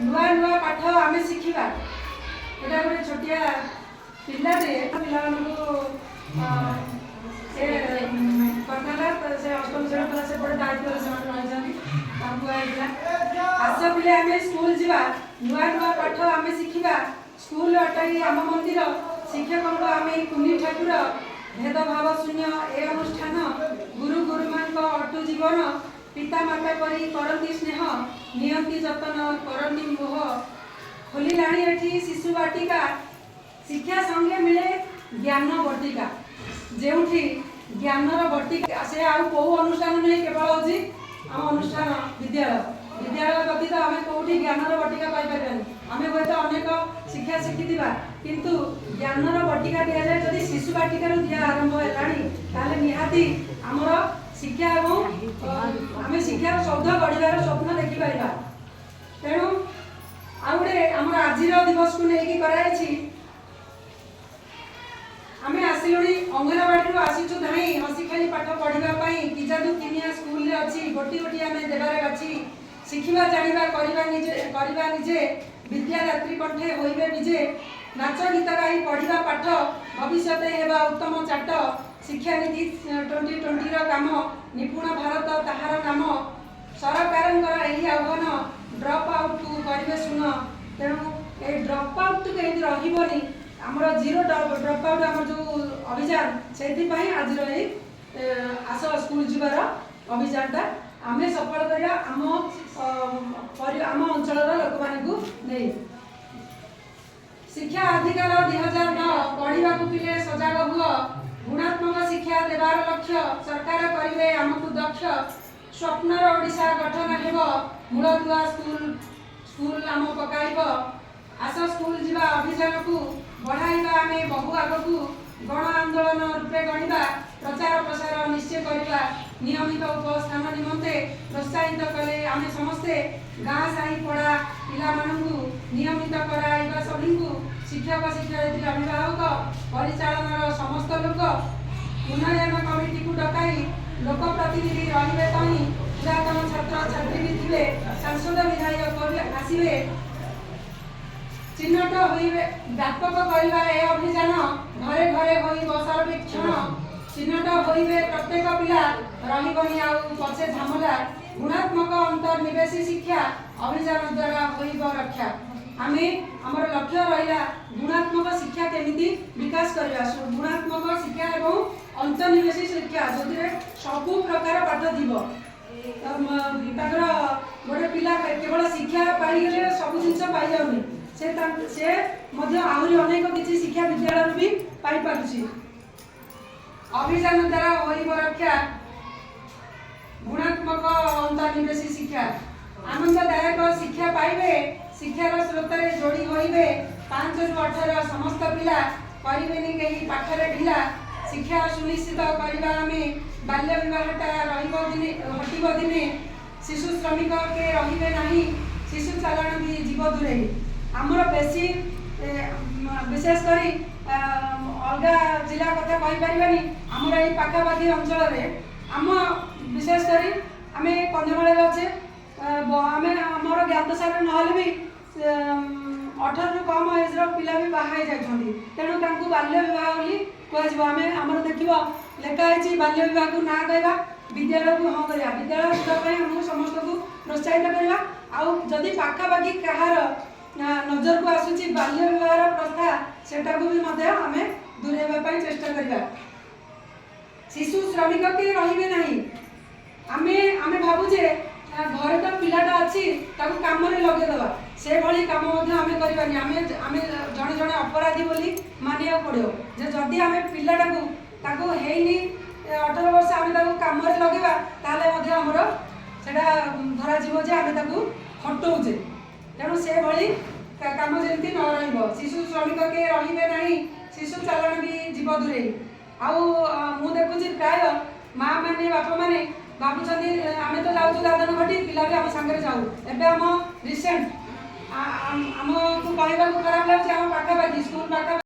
नुआ नुआ पाठ आम शिखा यहाँ गोटे छोटिया पिलाटे पिला से अष्टम श्रेणी से बड़े दायित्व से आस पिले आम स्कूल जा नुआ नुआ पाठ आम शिखा स्कूल अटाई आम मंदिर शिक्षक आम कुनी ठाकुर भेदभाव शून्य ए अनुष्ठान गुरु गुरुमा अटु जीवन पिता माता परी करती स्नेह नियंती जतन करती मोह खोलिलाणी एठी शिशु बाटिका शिक्षा संगे मिले ज्ञान बटिका जेउठी ज्ञानर बटिका से आउ को अनुष्ठान नहीं केवल होची आम अनुष्ठान विद्यालय विद्यालय व्यतीत आम कौटी ज्ञानर बटिका पाई पारबानी आम हूँ अनेक शिक्षा शिखिथिबा किंतु ज्ञानर बटिका दिया जाए जदि शिशु बाटिका दिया आरंभ है निहाती आमर शिक्षा एवं आम शिक्षा शब्द गढ़ार स्वप्न देखिपर तेणु आउ गोटे आम आज दिवस को लेकिन कराई आम आसिलु अंगनवाड़ी आसीचु धाई हसी खाली पाठ पढ़ाई किजादू किनिया स्कूल अच्छी गोटी गोटी आम देवारे बाछी शिखा जाना करवा निजे विद्यादात्री कंठे होइबे निजे नाच गीत गाई पढ़ा पाठ भविष्य हेबा उत्तम चाट शिक्षा नीति 2020 काम निपुण भारत ताहार नाम सरकार आह्वान ड्रप आउट करेंगे सुन तेणु ये ड्रप आउट कहीं रही आमर जीरो ड्रप आउट आम जो अभियान से आज आस स्कूल जीवार अभियानटा आम सफल करा आम अंचल लोक नहीं शिक्षा अधिकार 2009 पढ़ा पिले सजग हुआ गुणात्मक शिक्षा देवार लक्ष्य सरकार करेंगे आमको दक्ष स्वप्नर ओडिशा गठन हेब मूलदुआ स्कूल स्कूल आम पकाइब आस स्कूल जीवा अभियान को बढ़ाइबा आम बहु आगू गण आंदोलन रूपे गणिबा प्रचार प्रसार निश्चय करवा नियमित उपस्थान निमंते प्रोत्साहित कले आम समस्ते गाँ साही पड़ा पिला नियमित कराइबा सभी शिक्षक शिक्षयित्री अभिभावक परिचालन समस्त लोक उन्नयन कमिटी को डकाई लोक प्रतिनिधि रही पुरातन छात्र छात्री भी थे सांसद विधायक आसवे चिन्हट होइबे व्यापक करवा ए अभियान घरे घरे हो सर्वेक्षण चिन्हट होइबे प्रत्येक पिला रही पछे झमला गुणात्मक अंतर्निवेशी शिक्षा अभियान द्वारा होइब रक्षा आमे हमर लक्ष्य रहिला गुणात्मक शिक्षा केमिति विकास करबा गुणात्मक शिक्षा एवं अंतर्निवेशी शिक्षा जोथिरे सबु प्रकार पाठ दिबो ताकर गोटे पिला केवल शिक्षा पाई गले सब जिंस पाई जाउनी से मध्य आहरी अनेक किसी शिक्षा विद्यालय भी पाई पारुछि अभियान द्वारा होइब रक्षा गुणात्मक अंतर्निवेशी शिक्षा आनंददायक शिक्षा पाइबे शिक्षार स्रोतरे जोड़ी होइबे 5 ରୁ 18 समस्त पिला करिबेनी कहीं पाठरे ढिला शिक्षा सुनिश्चित करवा आम बाल्य विवाहटा हटिब दिने शिशु श्रमिक के रहिबे नाही शिशु चालाण भी जीव दूरे आमर बेसी विशेष करी अलग जिला कथा कहीपरि आमर ये पाखापाखि अंचल आम विशेष करी आम कंधमाल अच्छे आम आमर ज्ञात सार ना भी 18 ରୁ कम एज्र पिला भी बाहा जाती तेणु बाल्य विवाह बोली कह आमर देख लेखाही बाल्य विवाह को ना कहवा विद्यालय को हाँ करवा विद्यालय सुधार आम समस्त को प्रोत्साहित करवा आदि पाखापाखि कहार नजर को आसूची बाल्य विवाह प्रथा सेटा को भी आम दूरेवाई चेष्टा करवा शिशु श्रमिक के रही ना आम भावुचे घरे तो पिलाटा अच्छी काम लगेदवा से भली काम आम करवानी आम जड़े जड़े अपराधी बोली मानिया पड़ो जदि आम पिलाटा को हेनी 18 वर्ष आम काम लगेगा ताले आमर सेटा धरा जे आम हटौचे तेणु से भली काम जमी न रही शिशु श्रमिक के रे ना शिशु चालाण भी जीव दूरे आउ देखुची प्राय माँ मैंने बापा मैंने भावुं आम तो जाऊँ दादन घटी पिला भी आम सागर जाऊ एवं आम रिसेंट आम को कहवाक खराब लगे आम पाखापाखि स्कूल पाखा